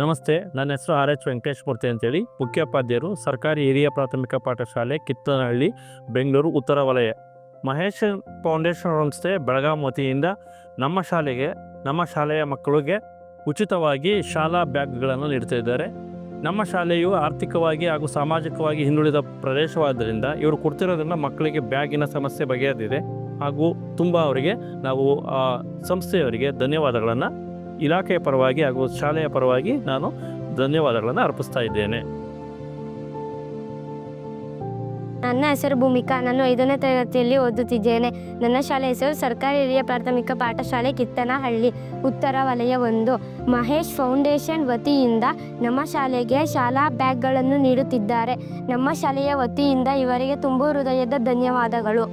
ನಮಸ್ತೆ, ನನ್ನ ಹೆಸರು RH ವೆಂಕಟೇಶ್ ಮೂರ್ತಿ ಅಂತೇಳಿ, ಮುಖ್ಯೋಪಾಧ್ಯಾಯರು, ಸರ್ಕಾರಿ ಹಿರಿಯ ಪ್ರಾಥಮಿಕ ಪಾಠಶಾಲೆ ಕಿತ್ತನಹಳ್ಳಿ, ಬೆಂಗಳೂರು ಉತ್ತರ ವಲಯ. ಮಹೇಶ್ ಫೌಂಡೇಶನ್ ಸಂಸ್ಥೆ ಬೆಳಗಾಂ ವತಿಯಿಂದ ನಮ್ಮ ಶಾಲೆಯ ಮಕ್ಕಳಿಗೆ ಉಚಿತವಾಗಿ ಶಾಲಾ ಬ್ಯಾಗ್ಗಳನ್ನು ನೀಡ್ತಾ ಇದ್ದಾರೆ. ನಮ್ಮ ಶಾಲೆಯು ಆರ್ಥಿಕವಾಗಿ ಹಾಗೂ ಸಾಮಾಜಿಕವಾಗಿ ಹಿಂದುಳಿದ ಪ್ರದೇಶವಾದ್ದರಿಂದ ಇವರು ಕೊಡ್ತಿರೋದ್ರಿಂದ ಮಕ್ಕಳಿಗೆ ಬ್ಯಾಗಿನ ಸಮಸ್ಯೆ ಬಗೆಹರಿದಿದೆ. ಹಾಗೂ ತುಂಬ ಅವರಿಗೆ ನಾವು ಸಂಸ್ಥೆಯವರಿಗೆ ಧನ್ಯವಾದಗಳನ್ನು ಇಲಾಖೆಯ ಪರವಾಗಿ ಹಾಗೂ ಶಾಲೆಯ ಪರವಾಗಿ ನಾನು ಧನ್ಯವಾದಗಳನ್ನು ಅರ್ಪಿಸ್ತಾ ಇದ್ದೇನೆ. ನನ್ನ ಹೆಸರು ಭೂಮಿಕಾ. ನಾನು 5ನೇ ತರಗತಿಯಲ್ಲಿ ಓದುತ್ತಿದ್ದೇನೆ. ನನ್ನ ಶಾಲೆ ಹೆಸರು ಸರ್ಕಾರಿ ಹಿರಿಯ ಪ್ರಾಥಮಿಕ ಪಾಠಶಾಲೆ ಕಿತ್ತನಹಳ್ಳಿ, ಉತ್ತರ ವಲಯ 1. ಮಹೇಶ್ ಫೌಂಡೇಶನ್ ವತಿಯಿಂದ ನಮ್ಮ ಶಾಲೆಗೆ ಶಾಲಾ ಬ್ಯಾಗ್ಗಳನ್ನು ನೀಡುತ್ತಿದ್ದಾರೆ. ನಮ್ಮ ಶಾಲೆಯ ವತಿಯಿಂದ ಇವರಿಗೆ ತುಂಬ ಹೃದಯದ ಧನ್ಯವಾದಗಳು.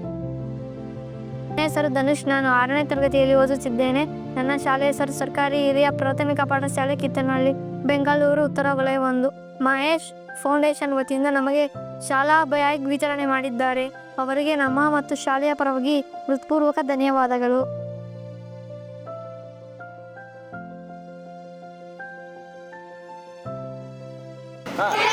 ನನ್ನ ಹೆಸರು ಧನುಷ್. ನಾನು 6ನೇ ತರಗತಿಯಲ್ಲಿ ಓದುತ್ತಿದ್ದೇನೆ. ನನ್ನ ಶಾಲೆ ಹೆಸರು ಸರ್ಕಾರಿ ಹಿರಿಯ ಪ್ರಾಥಮಿಕ ಪಾಠಶಾಲೆ ಕಿತ್ತನಹಳ್ಳಿ, ಬೆಂಗಳೂರು ಉತ್ತರ ವಲಯ 1. ಮಹೇಶ್ ಫೌಂಡೇಶನ್ ವತಿಯಿಂದ ನಮಗೆ ಶಾಲಾ ಬ್ಯಾಗ್ ವಿತರಣೆ ಮಾಡಿದ್ದಾರೆ. ಅವರಿಗೆ ನಮ್ಮ ಮತ್ತು ಶಾಲೆಯ ಪರವಾಗಿ ಹೃತ್ಪೂರ್ವಕ ಧನ್ಯವಾದಗಳು. ಹಾಂ